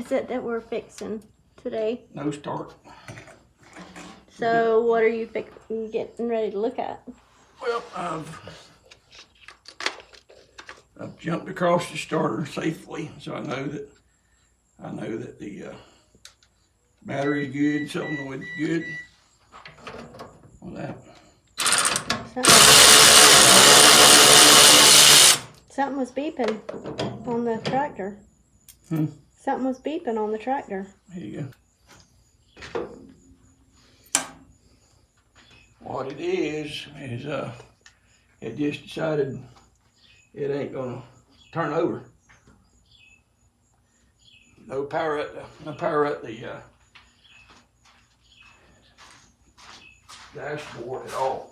is it that we're fixing today? No start. So what are you getting ready to look at? Well, I've jumped across the starter safely, so I know that the battery is good, solenoid's good. On that. Something was beeping on the tractor. Something was beeping on the tractor. Here you go. What it is it just decided it ain't gonna turn over. No power at the dashboard at all.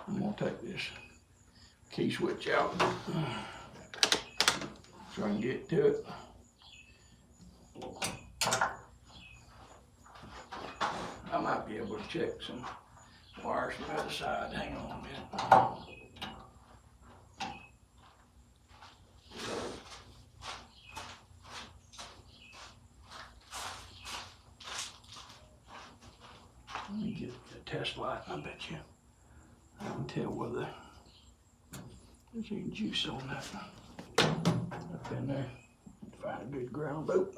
I'm gonna take this key switch out so I can get to it. I might be able to check some wires from the other side. Hang on a minute. Let me get the test light. I bet you I can tell whether there's any juice on that up in there. Find a good ground boat.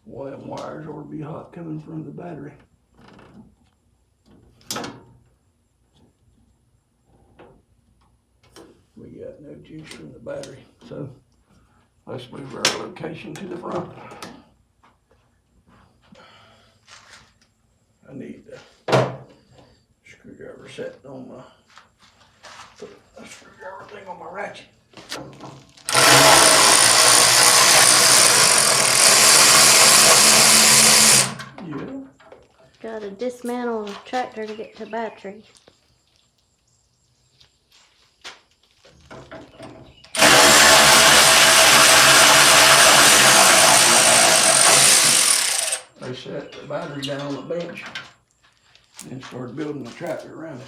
Well, them wires ought to be hot coming from the battery. We got no juice from the battery, so let's move our location to the front. I need the screwdriver set on my, put a screwdriver thing on my ratchet. Yeah. Gotta dismantle the tractor to get to battery. They set the battery down on the bench and started building the tractor around it.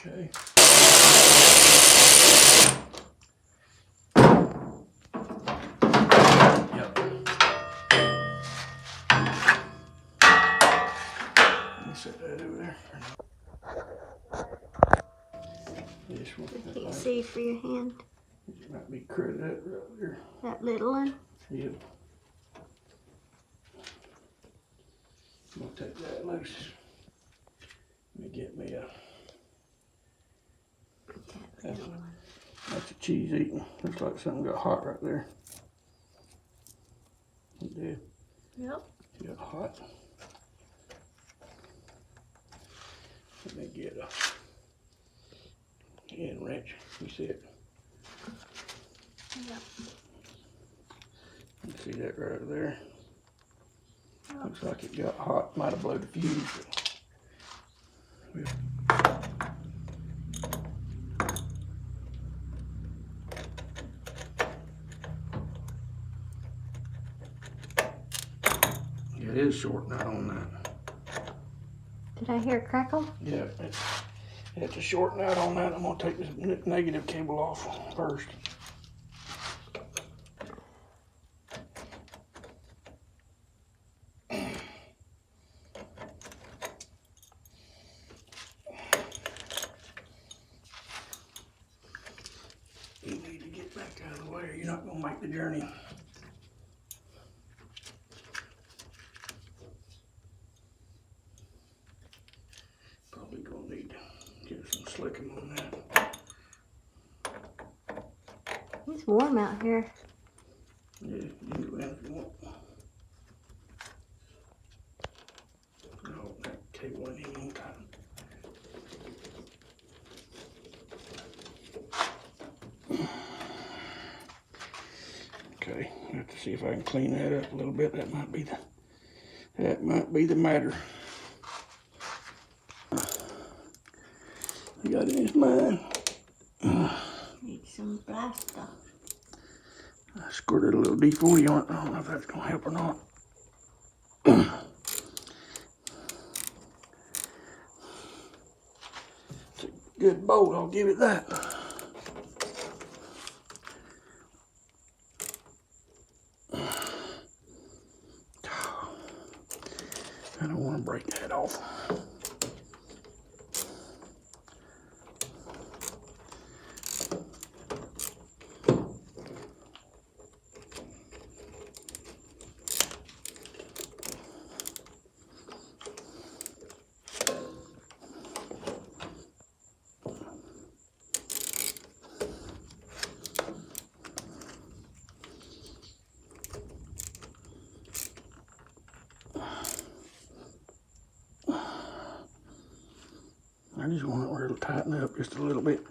Okay. Yep. Let me set that over there. This one. I can't see for your hand. It might be crowded up right there. That little one? Yep. I'm gonna take that loose. Let me get me a. That's a cheese eating. Looks like something got hot right there. It did. Yep. It got hot. Let me get a hand wrench. You see it? Yep. You see that right there? Yep. Looks like it got hot. Might have blown the fuse. It is short now on that. Did I hear a crackle? Yeah, it's a short nut on that. I'm gonna take this negative cable off first. You need to get back out of the way or you're not gonna make the journey. Probably gonna need to get some slicking on that. It's warm out here. Yeah, you can go in if you want. No, that cable ain't even tight. Okay, I have to see if I can clean that up a little bit. That might be the matter. I got it in his mind. Need some plaster. I squirted a little D40 on it. I don't know if that's gonna help or not. It's a good bolt, I'll give it that. I don't want to break that off. I just want it where it'll tighten up just a little bit.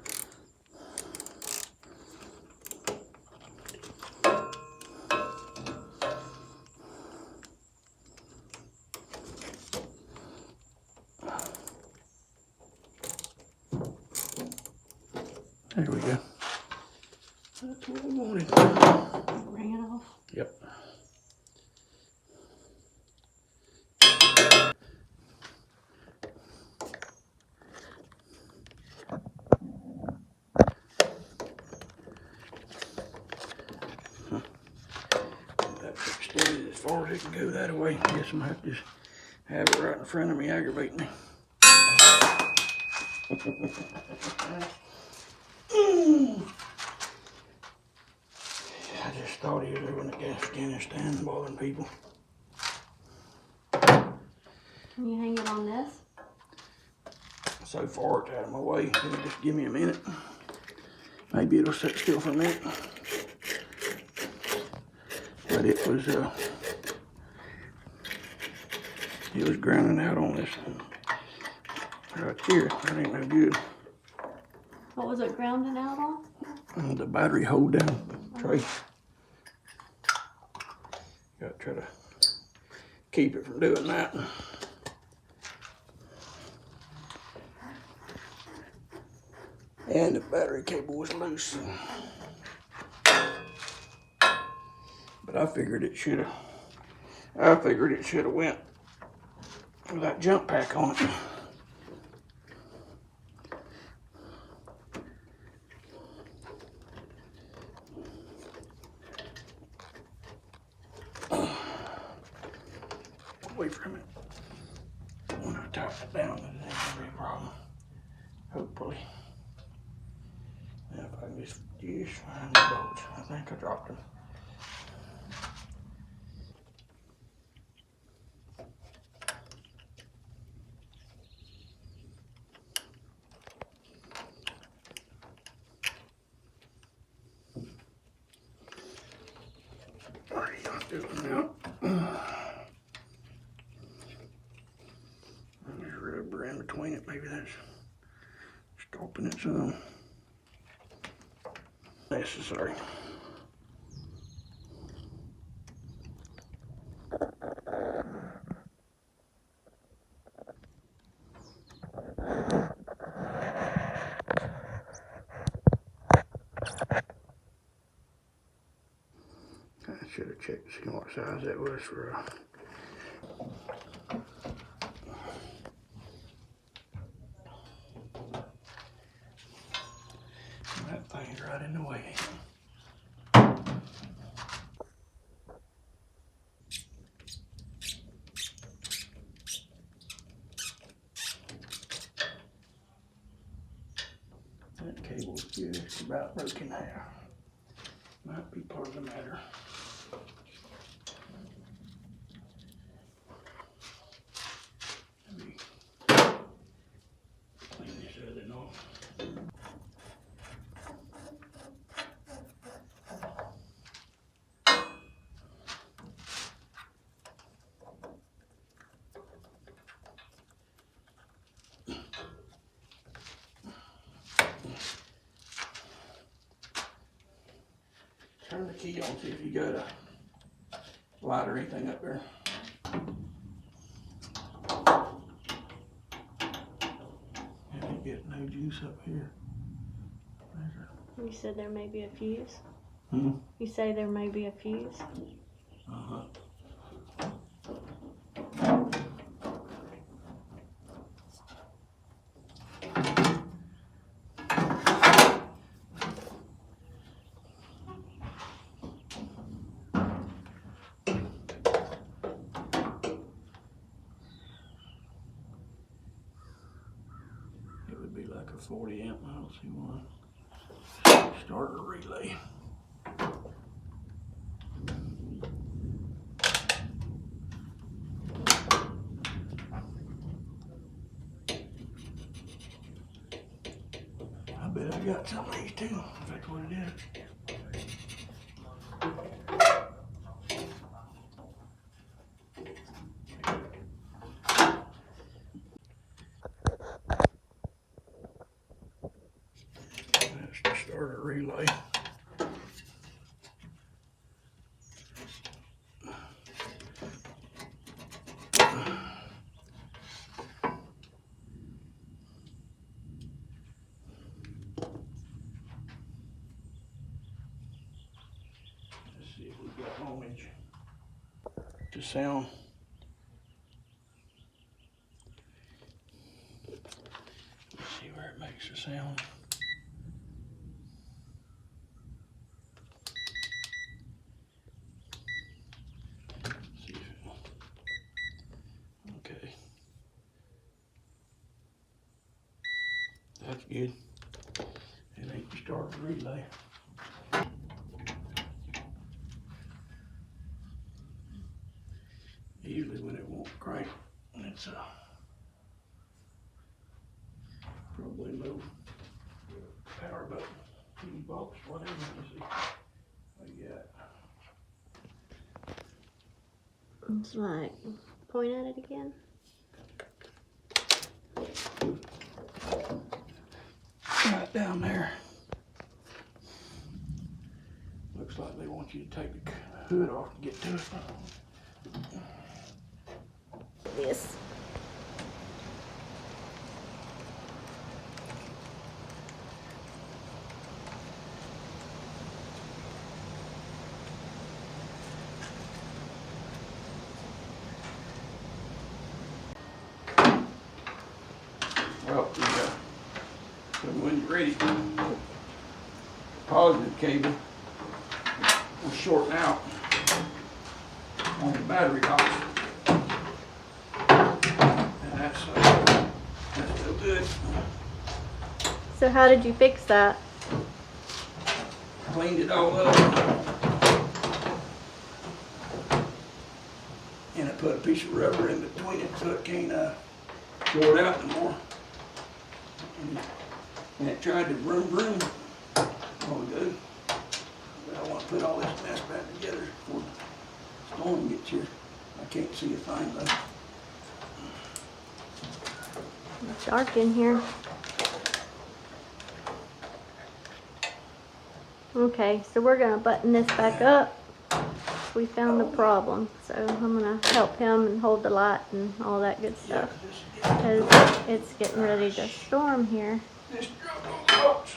There we go. That's what we wanted. Bring it off. Yep. That's extended as far as it can go that way. I guess I'm gonna have to just have it right in front of me, aggravating me. I just thought he was over in Afghanistan bothering people. Can you hang it on this? So far it's out of my way. It'll just give me a minute. Maybe it'll sit still for a minute. But it was grounding out on this right here. That ain't no good. What was it grounding out on? And the battery hold down tray. Gotta try to keep it from doing that. And the battery cable was loose. But I figured it should have went with that jump pack on it. Wait for a minute. When I tighten it down, it ain't gonna be a problem. Hopefully. Now if I can just find the bolts. I think I dropped them. Alright, I'll do it now. There's rubber in between it. Maybe that's stopping it some. Necessary. I should have checked to see what size that was for that thing's right in the way. That cable's just about broken in half. Might be part of the matter. Let me clean this other off. key on, see if you got a light or anything up there. And you get no juice up here. You said there may be a fuse? Hmm? You say there may be a fuse? Uh-huh. It would be like a 40 amp, I don't see one. Starter relay. I bet I got some of these too, if that's what it is. That's the starter relay. Let's see if we got ohmage to sound. Let's see where it makes a sound. See if it, okay. That's good. It ain't the starter relay. Usually when it won't crank, it's probably low power button, TV box, whatever. Let's see what you got. It's like, point at it again. Right down there. Looks like they want you to take the hood off to get to it. This. Well, when you're ready, the positive cable will shorten out on the battery box. And that's still good. So how did you fix that? Cleaned it all up. And I put a piece of rubber in between it so it can't short out anymore. And it tried to vroom vroom all good. But I want to put all this mess back together before the storm gets here. I can't see a thing though. It's dark in here. Okay, so we're gonna button this back up. We found the problem, so I'm gonna help him and hold the light and all that good stuff because it's getting ready to storm here. Just drop those bolts.